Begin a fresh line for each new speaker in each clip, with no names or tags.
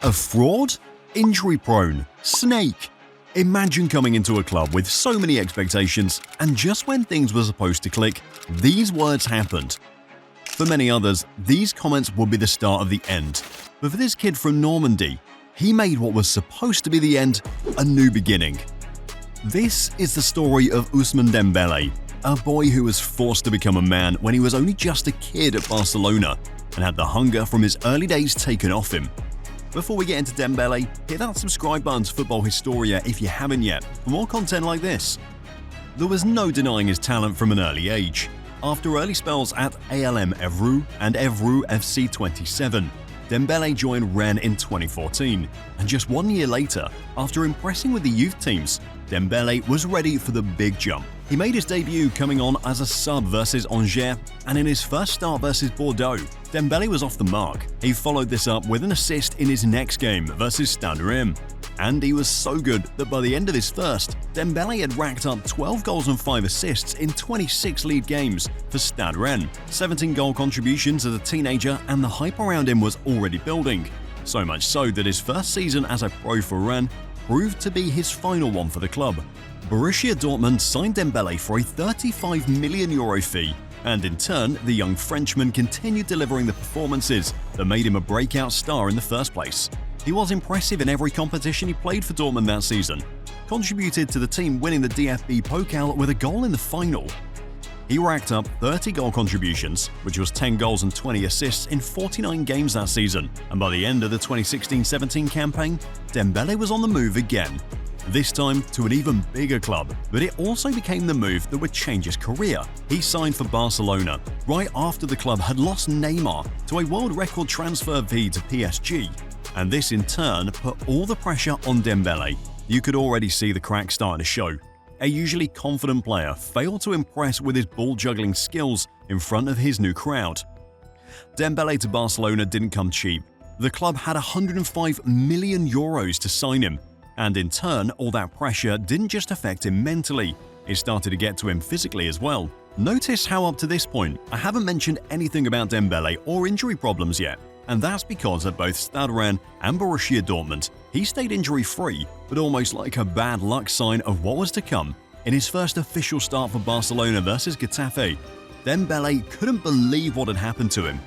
A fraud? Injury-prone? Snake? Imagine coming into a club with so many expectations, and just when things were supposed to click, these words happened. For many others, these comments would be the start of the end. But for this kid from Normandy, he made what was supposed to be the end a new beginning. This is the story of Ousmane Dembele, a boy who was forced to become a man when he was only just a kid at Barcelona and had the hunger from his early days taken off him. Before we get into Dembele, hit that subscribe button to Futbol Historia if you haven't yet for more content like this. There was no denying his talent from an early age. After early spells at ALM Evreux and Evreux FC 27, Dembele joined Rennes in 2014, and just 1 year later, after impressing with the youth teams, Dembele was ready for the big jump. He made his debut coming on as a sub versus Angers, and in his first start versus Bordeaux, Dembele was off the mark. He followed this up with an assist in his next game versus Stade Rennes. And he was so good that by the end of his first, Dembele had racked up 12 goals and 5 assists in 26 league games for Stade Rennes, 17 goal contributions as a teenager, and the hype around him was already building. So much so that his first season as a pro for Rennes proved to be his final one for the club. Borussia Dortmund signed Dembele for a €35 million fee, and in turn, the young Frenchman continued delivering the performances that made him a breakout star in the first place. He was impressive in every competition he played for Dortmund that season, contributed to the team winning the DFB Pokal with a goal in the final. He racked up 30 goal contributions, which was 10 goals and 20 assists in 49 games that season, and by the end of the 2016-17 campaign, Dembele was on the move again. This time to an even bigger club, but it also became the move that would change his career. He signed for Barcelona right after the club had lost Neymar to a world record transfer fee to PSG, and this in turn put all the pressure on Dembele. You could already see the cracks starting to show. A usually confident player failed to impress with his ball-juggling skills in front of his new crowd. Dembele to Barcelona didn't come cheap. The club had €105 million to sign him, and in turn, all that pressure didn't just affect him mentally, it started to get to him physically as well. Notice how up to this point, I haven't mentioned anything about Dembele or injury problems yet, and that's because at both Stade Rennes and Borussia Dortmund, he stayed injury-free, but almost like a bad luck sign of what was to come. In his first official start for Barcelona versus Getafe, Dembele couldn't believe what had happened to him.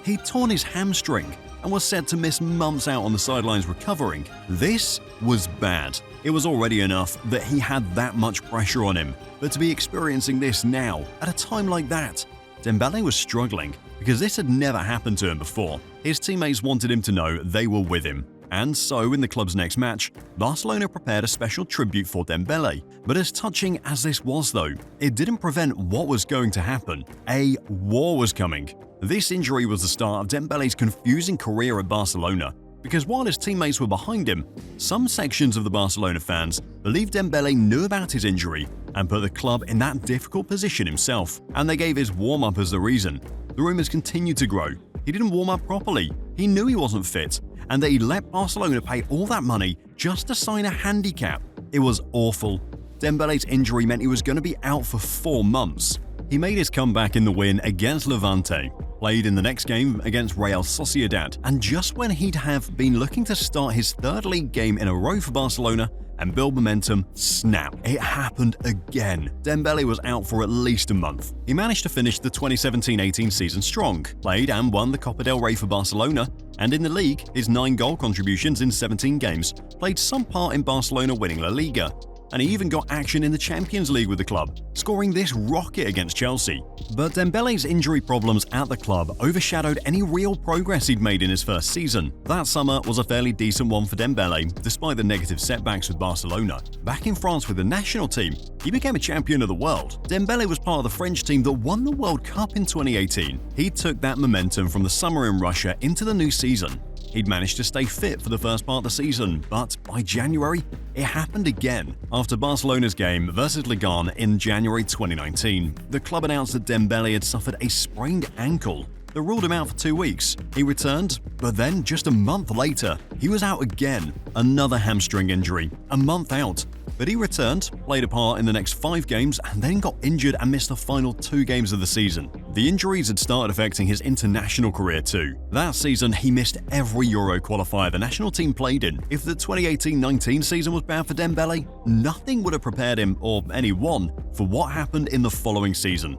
He'd torn his hamstring and was said to miss months out on the sidelines recovering. This was bad. It was already enough that he had that much pressure on him, but to be experiencing this now, at a time like that, Dembele was struggling because this had never happened to him before. His teammates wanted him to know they were with him. And so in the club's next match, Barcelona prepared a special tribute for Dembele. But as touching as this was though, it didn't prevent what was going to happen. A war was coming. This injury was the start of Dembele's confusing career at Barcelona, because while his teammates were behind him, some sections of the Barcelona fans believed Dembele knew about his injury and put the club in that difficult position himself, and they gave his warm-up as the reason. The rumours continued to grow. He didn't warm up properly, he knew he wasn't fit, and that he let Barcelona pay all that money just to sign a handicap. It was awful. Dembele's injury meant he was going to be out for 4 months. He made his comeback in the win against Levante, played in the next game against Real Sociedad, and just when he'd have been looking to start his 3rd league game in a row for Barcelona and build momentum, snap, it happened again. Dembele was out for at least a month. He managed to finish the 2017-18 season strong, played and won the Copa del Rey for Barcelona, and in the league, his 9 goal contributions in 17 games played some part in Barcelona winning La Liga. And he even got action in the Champions League with the club, scoring this rocket against Chelsea. But Dembele's injury problems at the club overshadowed any real progress he'd made in his first season. That summer was a fairly decent one for Dembele, despite the negative setbacks with Barcelona. Back in France with the national team, he became a champion of the world. Dembele was part of the French team that won the World Cup in 2018. He took that momentum from the summer in Russia into the new season. He'd managed to stay fit for the first part of the season, but by January, it happened again. After Barcelona's game versus Ligan in January 2019, the club announced that Dembele had suffered a sprained ankle that ruled him out for 2 weeks. He returned, but then just a month later, he was out again. Another hamstring injury, a month out. But he returned, played a part in the next 5 games, and then got injured and missed the final 2 games of the season. The injuries had started affecting his international career too. That season, he missed every Euro qualifier the national team played in. If the 2018-19 season was bad for Dembele, nothing would have prepared him, or anyone, for what happened in the following season.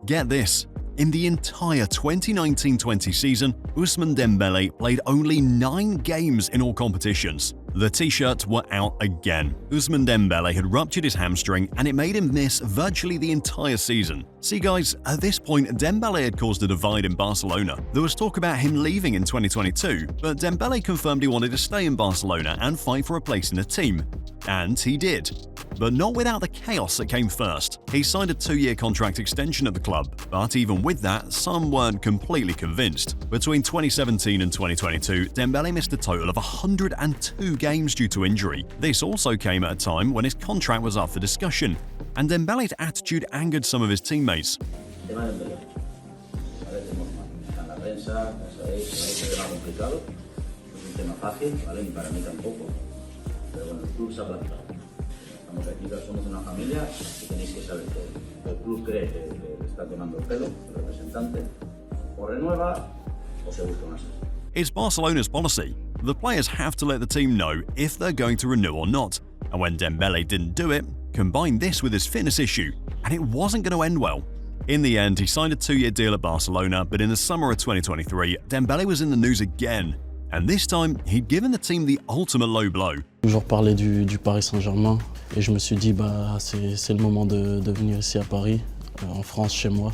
Get this. In the entire 2019-20 season, Ousmane Dembele played only 9 games in all competitions. The t-shirts were out again. Ousmane Dembele had ruptured his hamstring and it made him miss virtually the entire season. See guys, at this point Dembele had caused a divide in Barcelona. There was talk about him leaving in 2022, but Dembele confirmed he wanted to stay in Barcelona and fight for a place in the team. And he did. But not without the chaos that came first. He signed a 2-year contract extension at the club, but even with that, some weren't completely convinced. Between 2017 and 2022, Dembele missed a total of 102 games due to injury. This also came at a time when his contract was up for discussion, and Dembele's attitude angered some of his teammates.
Estamos aquí, somos una familia y tenéis que saber que el club cree que le está tomando el pelo, el representante, o renueva o se busca más.
It's Barcelona's policy. The players have to let the team know if they're going to renew or not. And when Dembele didn't do it, combine this with his fitness issue, and it wasn't going to end well. In the end, he signed a 2-year deal at Barcelona, but in the summer of 2023, Dembele was in the news again. And this time, he'd given the team the ultimate low blow.
Toujours parler du Paris Saint-Germain et je me suis dit c'est le moment de venir ici à Paris, en France, chez moi.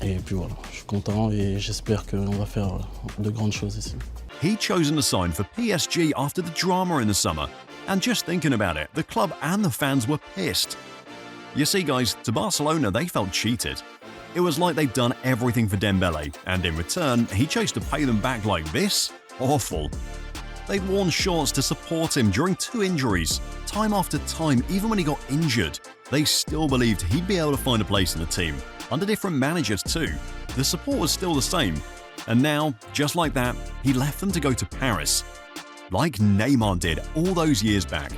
Et puis voilà, je suis content et j'espère qu'on va faire de grandes choses ici.
He'd chosen to sign for PSG after the drama in the summer. And just thinking about it, the club and the fans were pissed. You see guys, to Barcelona they felt cheated. It was like they'd done everything for Dembele, and in return, he chose to pay them back like this? Awful. They'd worn shorts to support him during 2 injuries. Time after time, even when he got injured, they still believed he'd be able to find a place in the team. Under different managers too. The support was still the same. And now, just like that, he left them to go to Paris. Like Neymar did all those years back.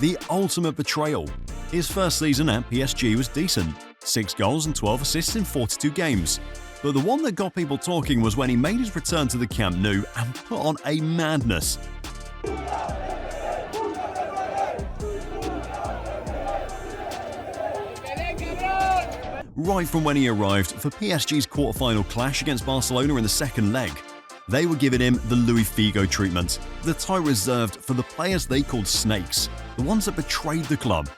The ultimate betrayal. His first season at PSG was decent. 6 goals and 12 assists in 42 games. But the one that got people talking was when he made his return to the Camp Nou and put on a madness. Right from when he arrived for PSG's quarter-final clash against Barcelona in the second leg, they were giving him the Luis Figo treatment, the type reserved for the players they called snakes, the ones that betrayed the club.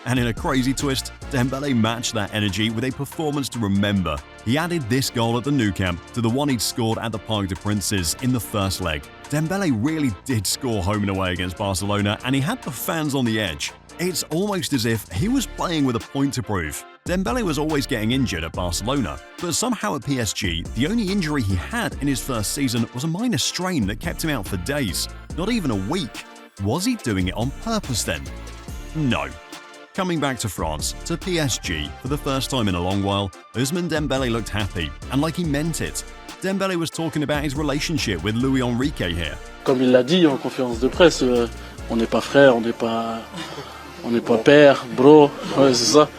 And in a crazy twist, Dembele matched that energy with a performance to remember. He added this goal at the Nou Camp to the one he'd scored at the Parc des Princes in the first leg. Dembele really did score home and away against Barcelona, and he had the fans on the edge. It's almost as if he was playing with a point to prove. Dembele was always getting injured at Barcelona, but somehow at PSG, the only injury he had in his first season was a minor strain that kept him out for days, not even a week. Was he doing it on purpose then? No. Coming back to France, to PSG, for the first time in a long while, Ousmane Dembele looked happy, and like he meant it. Dembele was talking about his relationship with Luis Enrique here.
Comme il l'a dit en conférence de presse, on n'est pas frères, on n'est pas père, bro, ouais, c'est ça.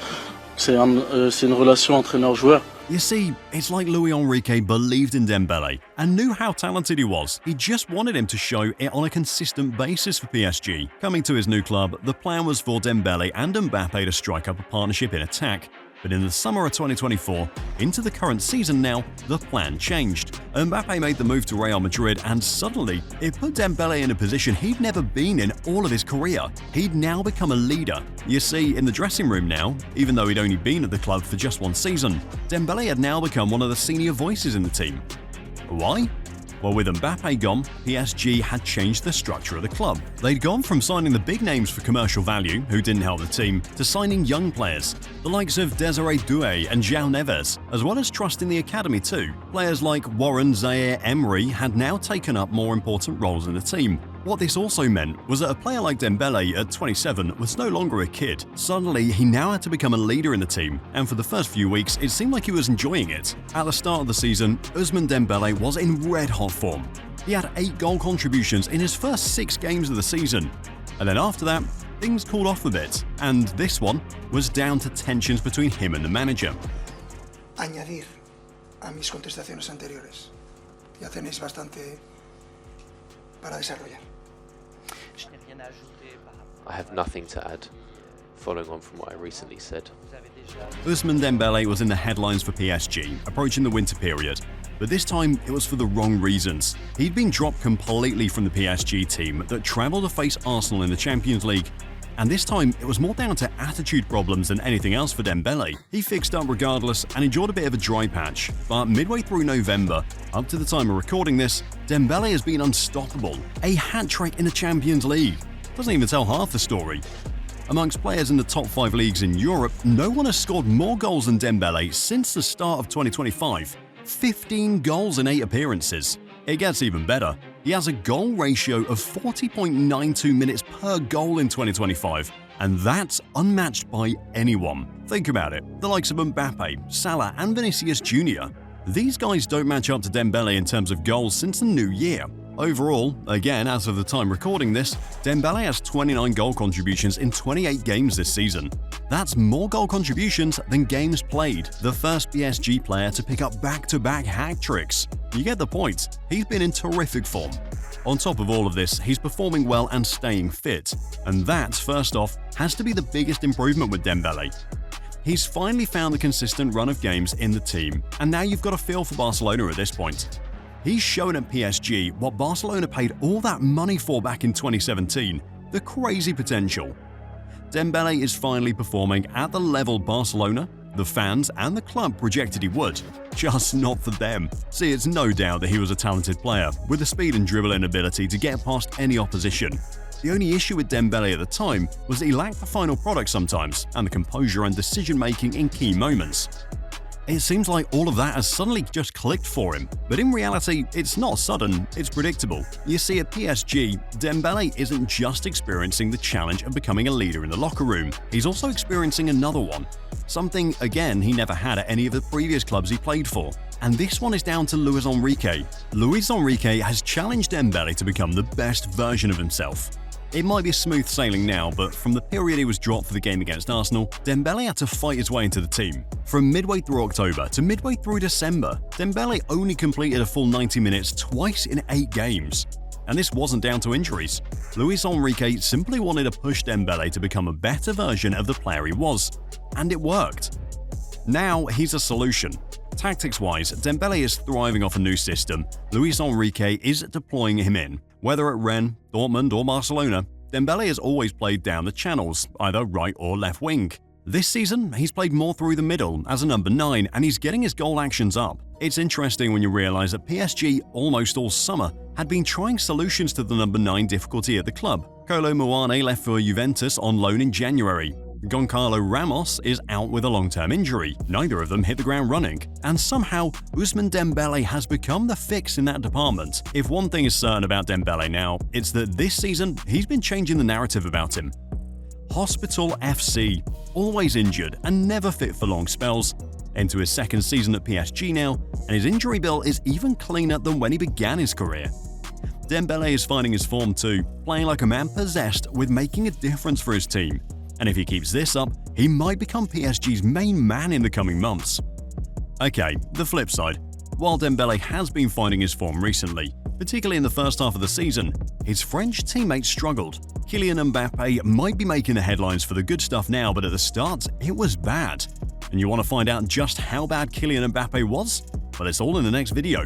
C'est une relation entraîneur-joueur.
You see, it's like Luis Enrique believed in Dembele and knew how talented he was. He just wanted him to show it on a consistent basis for PSG. Coming to his new club, the plan was for Dembele and Mbappe to strike up a partnership in attack. But in the summer of 2024, into the current season now, the plan changed. Mbappe made the move to Real Madrid and suddenly, it put Dembele in a position he'd never been in all of his career. He'd now become a leader. You see, in the dressing room now, even though he'd only been at the club for just 1 season, Dembele had now become one of the senior voices in the team. Why? Well, with Mbappe gone, PSG had changed the structure of the club. They'd gone from signing the big names for commercial value, who didn't help the team, to signing young players, the likes of Desiree Doué and João Neves, as well as trusting the academy too. Players like Warren Zaïre-Emery had now taken up more important roles in the team. What this also meant was that a player like Dembele at 27 was no longer a kid. Suddenly, he now had to become a leader in the team, and for the first few weeks, it seemed like he was enjoying it. At the start of the season, Ousmane Dembele was in red-hot form. He had 8 goal contributions in his first 6 games of the season. And then after that, things cooled off a bit, and this one was down to tensions between him and the manager.
Añadir a mis contestaciones anteriores. Ya tenéis bastante para desarrollar.
I have nothing to add, following on from what I recently said.
Ousmane Dembele was in the headlines for PSG, approaching the winter period. But this time, it was for the wrong reasons. He'd been dropped completely from the PSG team that travelled to face Arsenal in the Champions League. And this time, it was more down to attitude problems than anything else for Dembele. He fixed up regardless and enjoyed a bit of a dry patch. But midway through November, up to the time of recording this, Dembele has been unstoppable. A hat-trick in the Champions League. Doesn't even tell half the story. Amongst players in the top 5 leagues in Europe, no one has scored more goals than Dembele since the start of 2025. 15 goals in 8 appearances. It gets even better. He has a goal ratio of 40.92 minutes per goal in 2025, and that's unmatched by anyone. Think about it. The likes of Mbappe, Salah, and Vinicius Jr. These guys don't match up to Dembele in terms of goals since the new year. Overall, again as of the time recording this, Dembele has 29 goal contributions in 28 games this season. That's more goal contributions than games played, the first PSG player to pick up back-to-back hat-tricks. You get the point, he's been in terrific form. On top of all of this, he's performing well and staying fit. And that, first off, has to be the biggest improvement with Dembele. He's finally found the consistent run of games in the team, and now you've got a feel for Barcelona at this point. He's shown at PSG what Barcelona paid all that money for back in 2017, the crazy potential. Dembele is finally performing at the level Barcelona, the fans and the club projected he would, just not for them. See, it's no doubt that he was a talented player, with the speed and dribbling ability to get past any opposition. The only issue with Dembele at the time was that he lacked the final product sometimes, and the composure and decision-making in key moments. It seems like all of that has suddenly just clicked for him, but in reality, it's not sudden, it's predictable. You see, at PSG, Dembele isn't just experiencing the challenge of becoming a leader in the locker room, he's also experiencing another one. Something, again, he never had at any of the previous clubs he played for. And this one is down to Luis Enrique. Luis Enrique has challenged Dembele to become the best version of himself. It might be smooth sailing now, but from the period he was dropped for the game against Arsenal, Dembele had to fight his way into the team. From midway through October to midway through December, Dembele only completed a full 90 minutes twice in 8 games. And this wasn't down to injuries. Luis Enrique simply wanted to push Dembele to become a better version of the player he was. And it worked. Now he's a solution. Tactics-wise, Dembele is thriving off a new system Luis Enrique is deploying him in. Whether at Rennes, Dortmund or Barcelona, Dembele has always played down the channels, either right or left wing. This season, he's played more through the middle as a number 9 and he's getting his goal actions up. It's interesting when you realise that PSG almost all summer had been trying solutions to the number 9 difficulty at the club. Kolo Muani left for Juventus on loan in January. Goncalo Ramos is out with a long-term injury. Neither of them hit the ground running. And somehow, Ousmane Dembele has become the fix in that department. If one thing is certain about Dembele now, it's that this season he's been changing the narrative about him. Hospital FC, always injured and never fit for long spells. Into his second season at PSG now, and his injury bill is even cleaner than when he began his career. Dembele is finding his form too, playing like a man possessed with making a difference for his team. And if he keeps this up, he might become PSG's main man in the coming months. Okay, the flip side. While Dembele has been finding his form recently, particularly in the first half of the season, his French teammates struggled. Kylian Mbappe might be making the headlines for the good stuff now, but at the start, it was bad. And you want to find out just how bad Kylian Mbappe was? Well, it's all in the next video.